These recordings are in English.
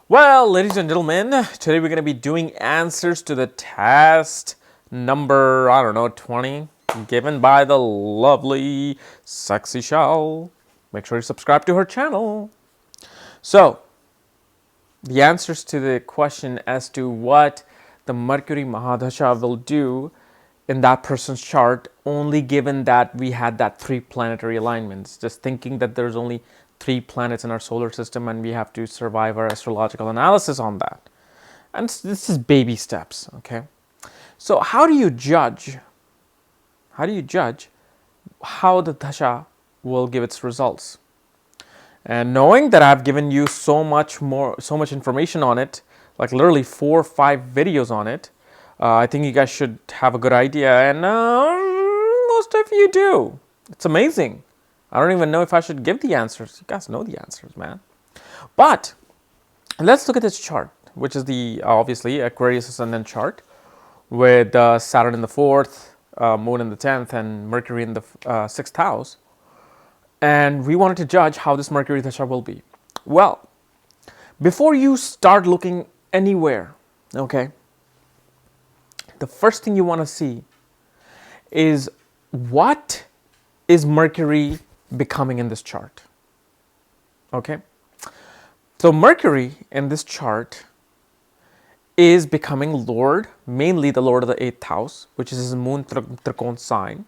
Well, ladies and gentlemen, today we're going to be doing answers to the test number, 20, given by the lovely Sexy Shell. Make sure you subscribe to her channel. So, the answers to the question as to what the Mercury mahadasha will do in that person's chart, only given that we had that 3 planetary alignments. Just thinking that there's only 3 planets in our solar system and we have to survive our astrological analysis on that. And this is baby steps, okay? So how do you judge? How do you judge how the dasha will give its results? And knowing that I've given you so much information on it, like literally 4 or 5 videos on it, I think you guys should have a good idea, and most of you do. It's amazing. I don't even know if I should give the answers. You guys know the answers, man. But let's look at this chart, which is the obviously Aquarius ascendant chart, with Saturn in the 4th, Moon in the 10th, and Mercury in the 6th house. And we wanted to judge how this Mercury dasha will be. Well, before you start looking anywhere, okay, the first thing you want to see is what is Mercury becoming in this chart. Okay? So Mercury in this chart is becoming Lord, mainly the Lord of the 8th house, which is his moon Trikon sign.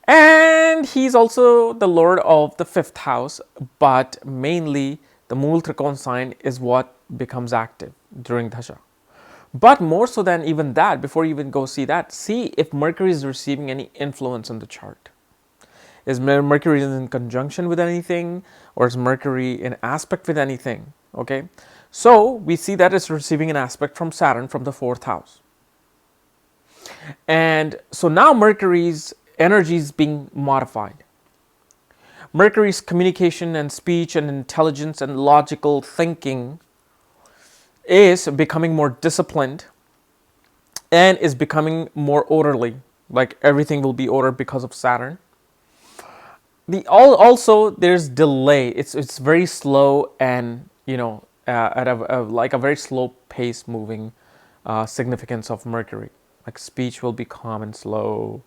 And he's also the Lord of the 5th house, but mainly the moon Trikon sign is what becomes active during dasha. But more so than even that, before you even go see that, see if Mercury is receiving any influence in the chart. Is Mercury in conjunction with anything, or is Mercury in aspect with anything? Okay, so we see that it's receiving an aspect from Saturn from the 4th house. And so now Mercury's energy is being modified. Mercury's communication and speech and intelligence and logical thinking is becoming more disciplined and is becoming more orderly. Like everything will be ordered because of Saturn. Also there's delay. It's very slow and at a very slow pace moving significance of Mercury. Like speech will be calm and slow.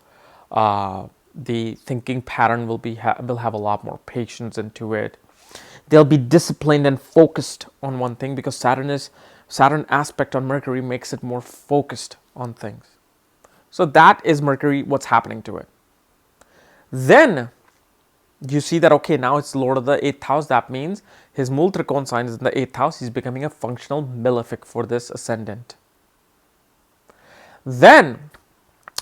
The thinking pattern will have a lot more patience into it. They'll be disciplined and focused on one thing because Saturn aspect on Mercury makes it more focused on things. So that is Mercury, what's happening to it. Then you see that, okay, now it's Lord of the 8th house. That means his Mool Trikon sign is in the 8th house. He's becoming a functional malefic for this ascendant. Then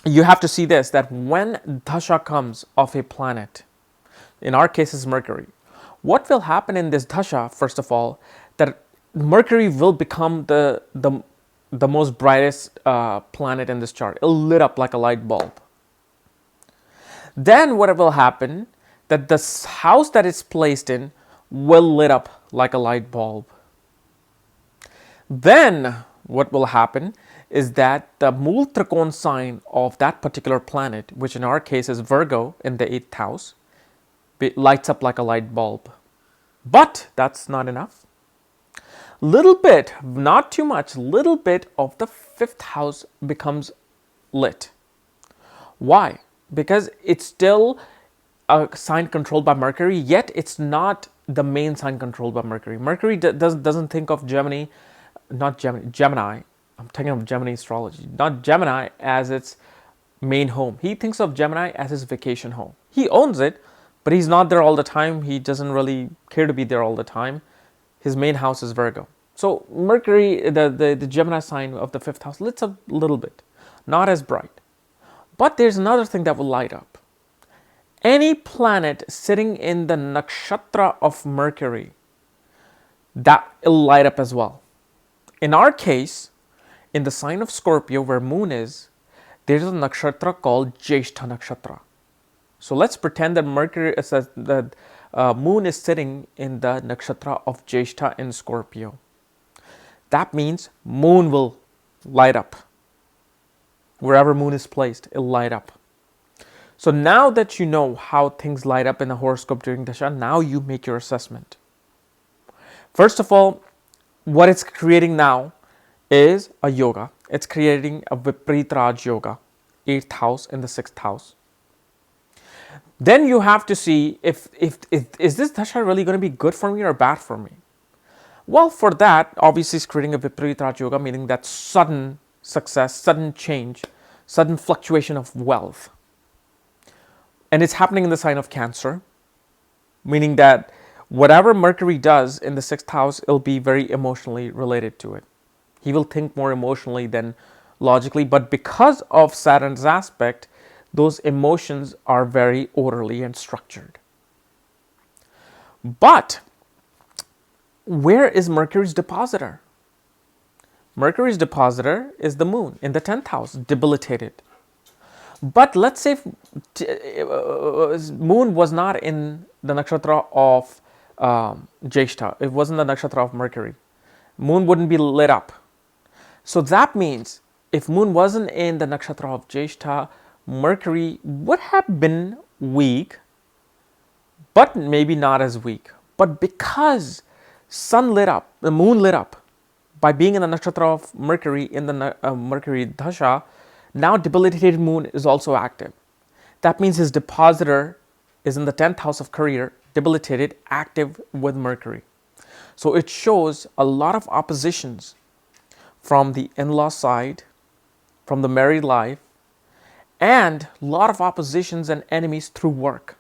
you have to see this, that when dasha comes of a planet, in our case is Mercury, what will happen in this dasha, first of all, that Mercury will become the most brightest planet in this chart. It'll lit up like a light bulb. Then what will happen, that the house that it's placed in will lit up like a light bulb. Then what will happen is that the Mool Trikon sign of that particular planet, which in our case is Virgo in the 8th house, lights up like a light bulb. But that's not enough. Little bit, not too much, little bit of the 5th house becomes lit. Why? Because it's still a sign controlled by Mercury, yet it's not the main sign controlled by Mercury. Mercury doesn't think of Gemini. I'm talking of Gemini astrology, not Gemini as its main home. He thinks of Gemini as his vacation home. He owns it, but he's not there all the time. He doesn't really care to be there all the time. His main house is Virgo. So Mercury, the Gemini sign of the 5th house, lights up a little bit, not as bright. But there's another thing that will light up. Any planet sitting in the nakshatra of Mercury, that will light up as well. In our case, in the sign of Scorpio, where Moon is, there's a nakshatra called Jyeshtha nakshatra. So let's pretend that Moon is sitting in the nakshatra of Jyeshtha in Scorpio. That means Moon will light up. Wherever Moon is placed, it'll light up. So now that you know how things light up in the horoscope during dasha, now you make your assessment. First of all, what it's creating now is a yoga. It's creating a Vipreet Raj yoga, 8th house in the 6th house. Then you have to see if is this dasha really going to be good for me or bad for me? Well, for that, obviously, it's creating a Vipreet Raj yoga, meaning that sudden success, sudden change, sudden fluctuation of wealth. And it's happening in the sign of Cancer, meaning that whatever Mercury does in the 6th house, it'll be very emotionally related to it. He will think more emotionally than logically, but because of Saturn's aspect, those emotions are very orderly and structured. But where is Mercury's depositor? Mercury's depositor is the moon in the 10th house, debilitated. But let's say moon was not in the nakshatra of Jyeshtha. It wasn't the nakshatra of Mercury. Moon wouldn't be lit up. So that means if moon wasn't in the nakshatra of Jyeshtha, Mercury would have been weak, but maybe not as weak. But because sun lit up, the moon lit up, by being in the nakshatra of Mercury in the Mercury dasha, now debilitated moon is also active. That means his depositor is in the 10th house of career, debilitated, active with Mercury. So it shows a lot of oppositions from the in-law side, from the married life, and a lot of oppositions and enemies through work.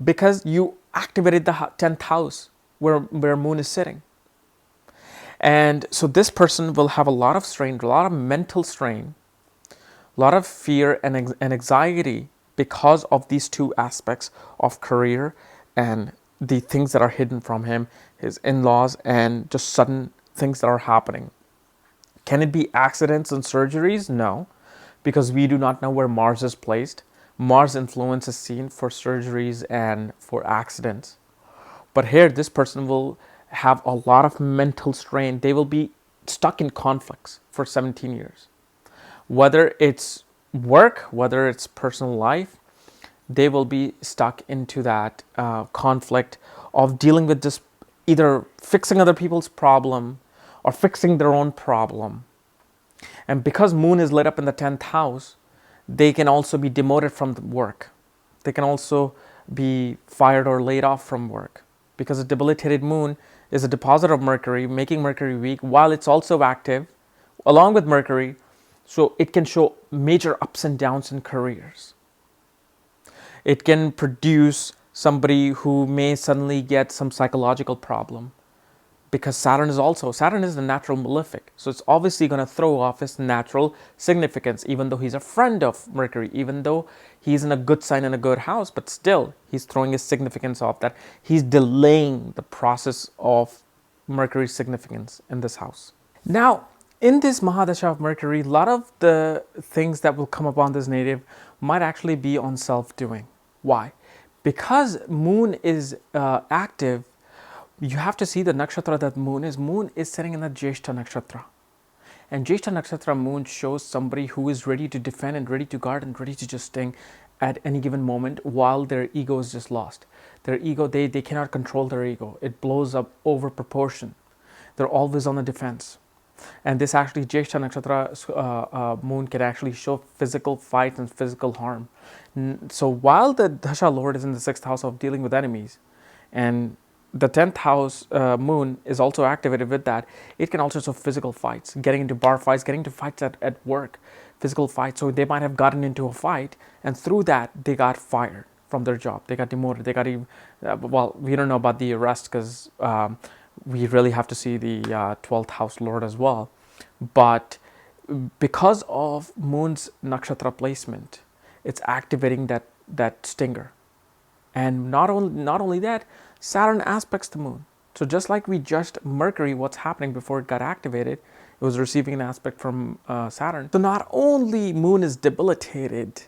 Because you activated the 10th house where moon is sitting. And so this person will have a lot of strain, a lot of mental strain, a lot of fear and anxiety because of these two aspects of career and the things that are hidden from him, his in-laws, and just sudden things that are happening. Can it be accidents and surgeries? No, because we do not know where Mars is placed. Mars influence is seen for surgeries and for accidents. But here, this person will have a lot of mental strain. They will be stuck in conflicts for 17 years. Whether it's work, whether it's personal life, they will be stuck into that conflict of dealing with just either fixing other people's problem or fixing their own problem. And because moon is lit up in the 10th house, they can also be demoted from the work. They can also be fired or laid off from work because a debilitated moon is a depositor of Mercury, making Mercury weak while it's also active along with Mercury. So it can show major ups and downs in careers. It can produce somebody who may suddenly get some psychological problem because Saturn is the natural malefic. So it's obviously going to throw off his natural significance, even though he's a friend of Mercury, even though he's in a good sign in a good house, but still he's throwing his significance off that. He's delaying the process of Mercury's significance in this house. Now, in this mahadasha of Mercury, a lot of the things that will come upon this native might actually be on self-doing. Why? Because moon is active, you have to see the nakshatra that moon is. Moon is sitting in the Jyeshtha nakshatra. And Jyeshtha nakshatra moon shows somebody who is ready to defend and ready to guard and ready to just sting at any given moment while their ego is just lost. Their ego, they cannot control their ego. It blows up over proportion. They're always on the defense. And this actually, Jyeshtha nakshatra moon can actually show physical fight and physical harm. So while the dasha lord is in the 6th house of dealing with enemies, and the 10th house moon is also activated with that, it can also show physical fights, getting into bar fights, getting into fights at work, physical fights. So they might have gotten into a fight, and through that, they got fired from their job. They got demoted. They got even, well, we don't know about the arrest because we really have to see the 12th house lord as well. But because of moon's nakshatra placement, it's activating that stinger. And not only that, Saturn aspects the moon. So just like we judged Mercury, what's happening before it got activated, it was receiving an aspect from Saturn. So not only moon is debilitated,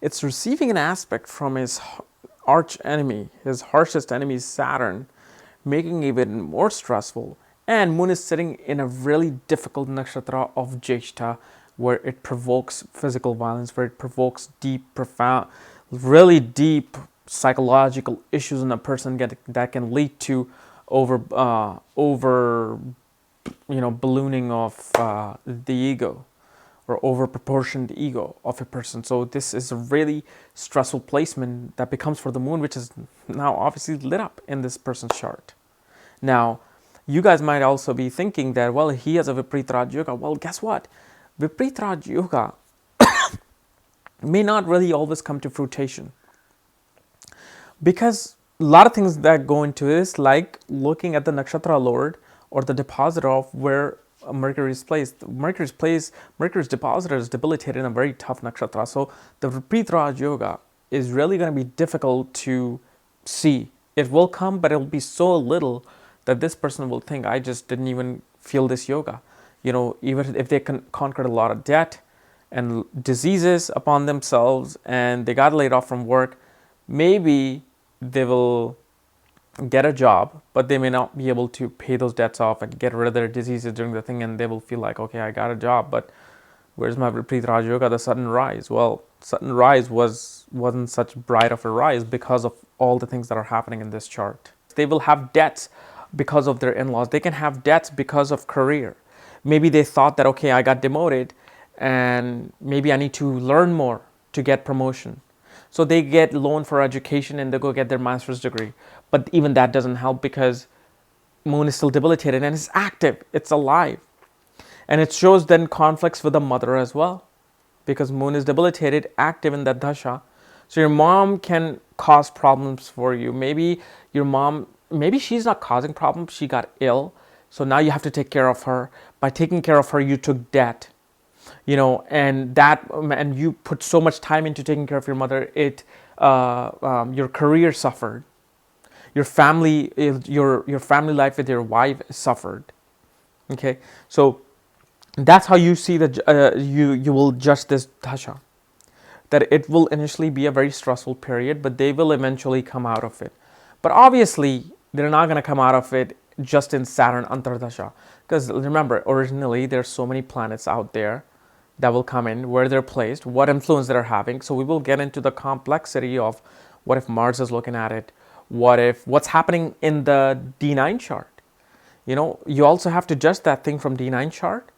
it's receiving an aspect from his arch enemy, his harshest enemy, Saturn, making it even more stressful. And moon is sitting in a really difficult nakshatra of Jyeshtha, where it provokes physical violence, where it provokes deep, profound, really deep psychological issues in a person that can lead to over ballooning of the ego, or over proportioned ego of a person. So this is a really stressful placement that becomes for the moon, which is now obviously lit up in this person's chart. Now, you guys might also be thinking that, well, he has a Vipreet Raj Yoga. Well, guess what? Vipreet Raj Yoga may not really always come to fruition, because a lot of things that go into this, like looking at the nakshatra lord or the depositor of where Mercury is placed. Mercury's depositor is debilitated in a very tough nakshatra. So the Vipreet Raj Yoga is really going to be difficult to see. It will come, but it will be so little that this person will think, I just didn't even feel this yoga. Even if they conquered a lot of debt and diseases upon themselves and they got laid off from work, maybe they will get a job, but they may not be able to pay those debts off and get rid of their diseases during the thing, and they will feel like, okay, I got a job, but where's my Vipreet Raj Yoga, the sudden rise? Well, sudden rise wasn't such bright of a rise because of all the things that are happening in this chart. They will have debts because of their in-laws. They can have debts because of career. Maybe they thought that, okay, I got demoted and maybe I need to learn more to get promotion. So they get loan for education and they go get their master's degree. But even that doesn't help because moon is still debilitated and it's active, it's alive. And it shows then conflicts with the mother as well, because moon is debilitated, active in that dasha. So your mom can cause problems for you. Maybe your mom, maybe she's not causing problems, she got ill. So now you have to take care of her. By taking care of her, you took debt. And you put so much time into taking care of your mother, your career suffered, your family life with your wife suffered. Okay, so that's how you see that you will judge this dasha, that it will initially be a very stressful period, but they will eventually come out of it. But obviously, they're not going to come out of it just in Saturn Antardasha, because remember, originally there's so many planets out there that will come in, where they're placed, what influence they're having. So we will get into the complexity of what if Mars is looking at it, what's happening in the D9 chart. You also have to judge that thing from D9 chart.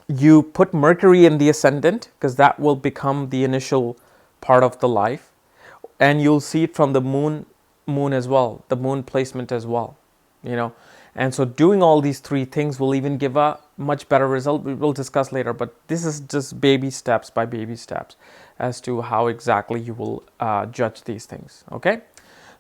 You put Mercury in the ascendant, because that will become the initial part of the life, and you'll see it from the moon as well, the moon placement as well. And so doing all these three things will even give a much better result. We will discuss later, but this is just baby steps by baby steps as to how exactly you will judge these things. Okay,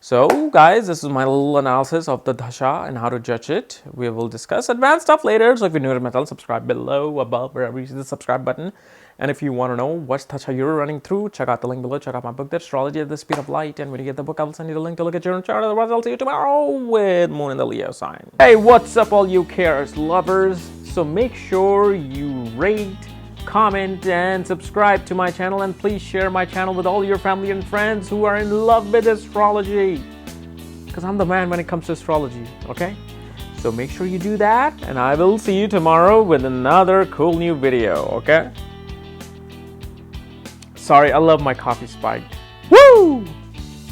so guys, this is my little analysis of the dasha and how to judge it. We will discuss advanced stuff later. So if you're new to my channel, subscribe below, above, wherever you see the subscribe button. And if you want to know what dasha you're running through, check out the link below. Check out my book, The Astrology at the Speed of Light. And when you get the book, I will send you the link to look at your own chart. Otherwise, I'll see you tomorrow with Moon in the Leo sign. Hey, what's up, all you chaos lovers? So make sure you rate, comment, and subscribe to my channel. And please share my channel with all your family and friends who are in love with astrology, because I'm the man when it comes to astrology, okay? So make sure you do that, and I will see you tomorrow with another cool new video, okay? Sorry, I love my coffee spiked. Woo!